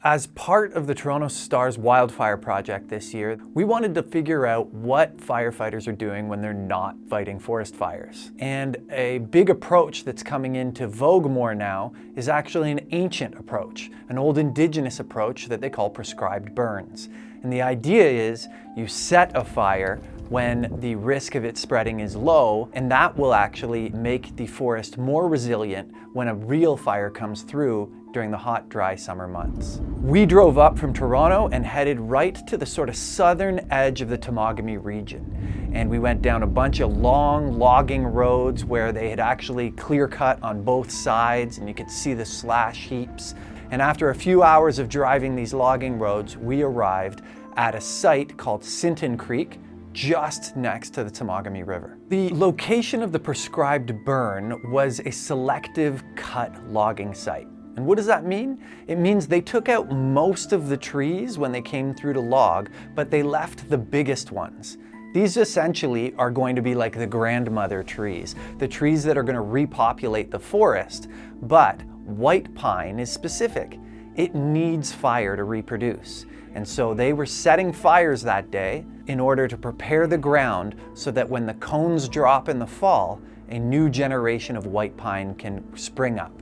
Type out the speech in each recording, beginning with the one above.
As part of the Toronto Star's wildfire project this year, we wanted to figure out what firefighters are doing when they're not fighting forest fires. And a big approach that's coming into vogue more now is actually an ancient approach, an old indigenous approach that they call prescribed burns. And the idea is you set a fire when the risk of it spreading is low, and that will actually make the forest more resilient when a real fire comes through during the hot, dry summer months. We drove up from Toronto and headed right to the sort of southern edge of the Temagami region. And we went down a bunch of long logging roads where they had actually clear cut on both sides, and you could see the slash heaps. And after a few hours of driving these logging roads, we arrived at a site called Sinton Creek, just next to the Temagami River. The location of the prescribed burn was a selective cut logging site. And what does that mean? It means they took out most of the trees when they came through to log, but they left the biggest ones. These essentially are going to be like the grandmother trees, the trees that are going to repopulate the forest. But white pine is specific. It needs fire to reproduce. And so they were setting fires that day in order to prepare the ground so that when the cones drop in the fall, a new generation of white pine can spring up.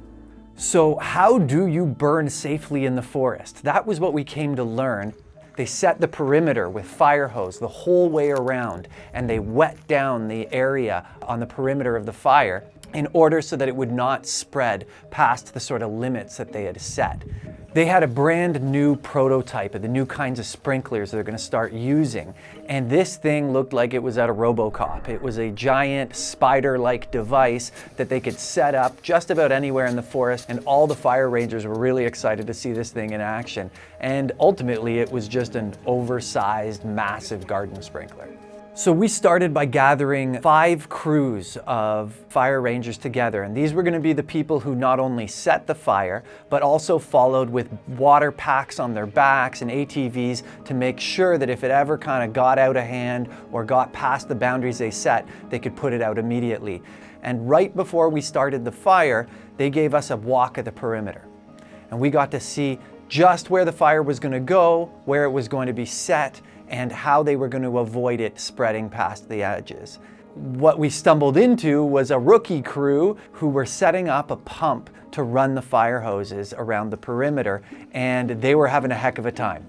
So how do you burn safely in the forest? That was what we came to learn. They set the perimeter with fire hose the whole way around, and they wet down the area on the perimeter of the fire in order so that it would not spread past the sort of limits that they had set. They had a brand new prototype of the new kinds of sprinklers they're going to start using. And this thing looked like it was out of RoboCop. It was a giant spider-like device that they could set up just about anywhere in the forest, and all the fire rangers were really excited to see this thing in action. And ultimately, it was just an oversized, massive garden sprinkler. So we started by gathering 5 crews of fire rangers together, and these were going to be the people who not only set the fire, but also followed with water packs on their backs and ATVs to make sure that if it ever kind of got out of hand or got past the boundaries they set, they could put it out immediately. And right before we started the fire, they gave us a walk of the perimeter. And we got to see just where the fire was going to go, where it was going to be set, and how they were going to avoid it spreading past the edges. What we stumbled into was a rookie crew who were setting up a pump to run the fire hoses around the perimeter, and they were having a heck of a time.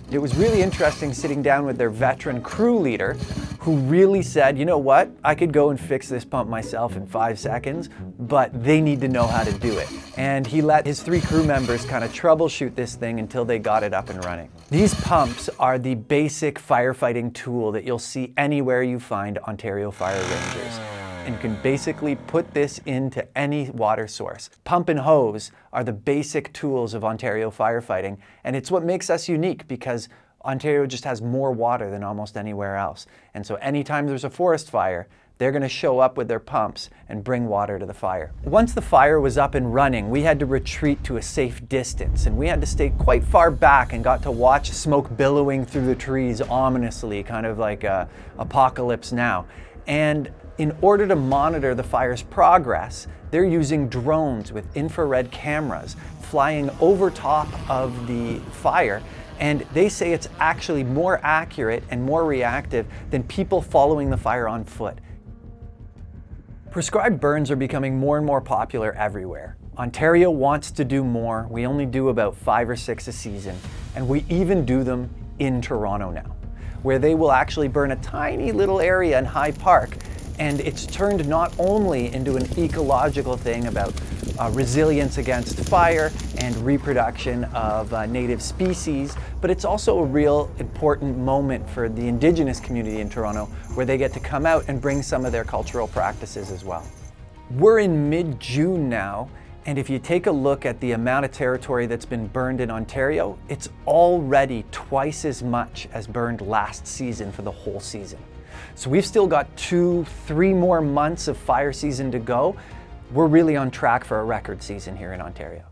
It was really interesting sitting down with their veteran crew leader, who really said, you know what, I could go and fix this pump myself in 5 seconds, but they need to know how to do it. And he let his 3 crew members kind of troubleshoot this thing until they got it up and running. These pumps are the basic firefighting tool that you'll see anywhere you find Ontario Fire Rangers. And you can basically put this into any water source. Pump and hose are the basic tools of Ontario firefighting, and it's what makes us unique because Ontario just has more water than almost anywhere else. And so anytime there's a forest fire, they're going to show up with their pumps and bring water to the fire. Once the fire was up and running, we had to retreat to a safe distance, and we had to stay quite far back and got to watch smoke billowing through the trees ominously, kind of like Apocalypse Now. And in order to monitor the fire's progress, they're using drones with infrared cameras flying over top of the fire. And they say it's actually more accurate and more reactive than people following the fire on foot. Prescribed burns are becoming more and more popular everywhere. Ontario wants to do more. We only do about 5 or 6 a season. And we even do them in Toronto now, where they will actually burn a tiny little area in High Park. And it's turned not only into an ecological thing about resilience against fire and reproduction of native species, but it's also a real important moment for the Indigenous community in Toronto, where they get to come out and bring some of their cultural practices as well. We're in mid-June now, and if you take a look at the amount of territory that's been burned in Ontario, it's already twice as much as burned last season for the whole season. So we've still got 2-3 more months of fire season to go. We're really on track for a record season here in Ontario.